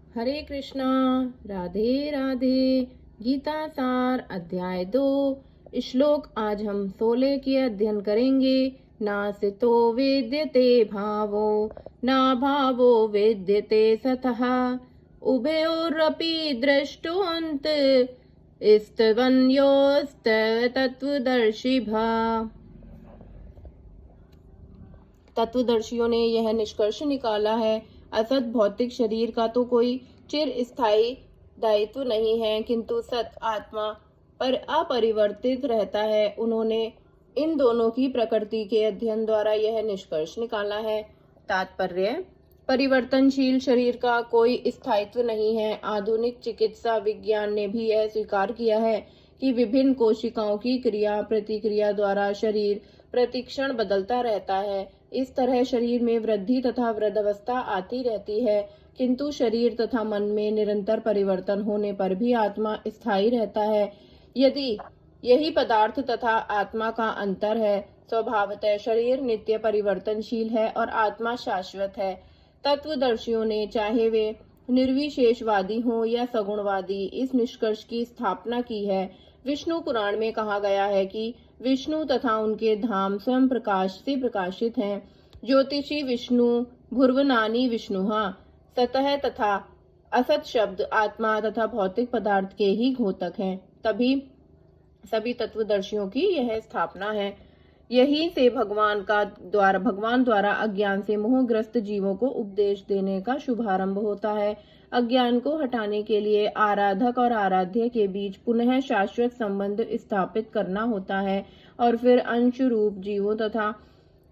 हरे कृष्णा। राधे राधे। गीता सार अध्याय 2 श्लोक आज हम 16 की अध्ययन करेंगे। नासितो वेद्यते भावो ना भावो वेद्यते सतः उभयोरपि दृष्टोऽन्त तत्वदर्शिभा। तत्वदर्शियों ने यह निष्कर्ष निकाला है, असत भौतिक शरीर का तो कोई चिर स्थायी दायित्व नहीं है, किंतु सत आत्मा पर अपरिवर्तित रहता है। उन्होंने इन दोनों की प्रकृति के अध्ययन द्वारा यह निष्कर्ष निकाला है। तात्पर्य: परिवर्तनशील शरीर का कोई स्थायित्व नहीं है। आधुनिक चिकित्सा विज्ञान ने भी यह स्वीकार किया है कि विभिन्न कोशिकाओं की क्रिया प्रतिक्रिया द्वारा शरीर प्रतिक्षण बदलता रहता है। इस तरह शरीर में वृद्धि तथा वृद्धावस्था आती रहती है, किंतु शरीर तथा मन में निरंतर परिवर्तन होने पर भी आत्मा स्थायी रहता है। यदि यही पदार्थ तथा आत्मा का अंतर है, स्वभावतः शरीर नित्य परिवर्तनशील है और आत्मा शाश्वत है। तत्वदर्शियों ने, चाहे वे निर्विशेषवादी हों या सगुणवादी, इस निष्कर्ष की स्थापना की है। विष्णु पुराण में कहा गया है कि विष्णु तथा उनके धाम स्वयं प्रकाश से प्रकाशित हैं। ज्योतिषी विष्णु भुर्वनानी विष्णुहा। सतह तथा असत शब्द आत्मा तथा भौतिक पदार्थ के ही घोतक हैं। तभी सभी तत्वदर्शियों की यह स्थापना है। यही से भगवान द्वारा अज्ञान से मोहग्रस्त जीवों को उपदेश देने का शुभारंभ होता है। अज्ञान को हटाने के लिए आराधक और आराध्य के बीच पुनः शाश्वत संबंध स्थापित करना होता है और फिर अंश रूप जीवों तथा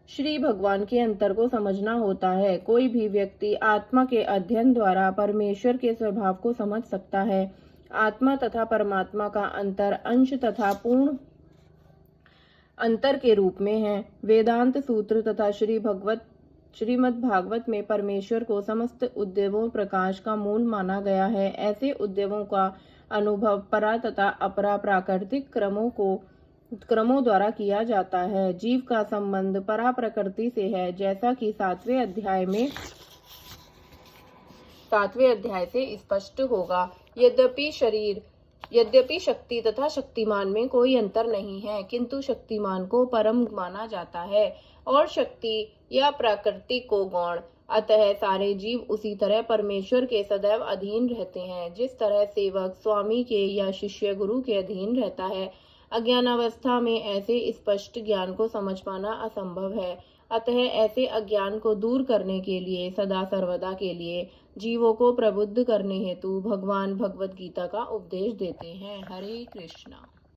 श्री भगवान के अंतर को समझना होता है। कोई भी व्यक्ति आत्मा के अध्ययन द्वारा परमेश्वर के स्वभाव को समझ सकता है। आत्मा तथा परमात्मा का अंतर अंश तथा पूर्ण अंतर के रूप में है। वेदांत सूत्र तथा श्रीमद् भागवत में परमेश्वर को समस्त उद्देवों प्रकाश का मूल माना गया है। ऐसे उद्देवों का अनुभव परा तथा अपरा प्राकृतिक क्रमों द्वारा किया जाता है। जीव का संबंध परा प्रकृति से है, जैसा कि 7वें अध्याय से स्पष्ट होगा। यद्यपि शक्ति तथा शक्तिमान में कोई अंतर नहीं है, किंतु शक्तिमान को परम माना जाता है और शक्ति या प्रकृति को गौण। अतः सारे जीव उसी तरह परमेश्वर के सदैव अधीन रहते हैं, जिस तरह सेवक स्वामी के या शिष्य गुरु के अधीन रहता है। अज्ञानावस्था में ऐसे स्पष्ट ज्ञान को समझ पाना असंभव है। अतः ऐसे अज्ञान को दूर करने के लिए, सदा सर्वदा के लिए जीवों को प्रबुद्ध करने हेतु भगवान भगवत गीता का उपदेश देते हैं। हरे कृष्णा।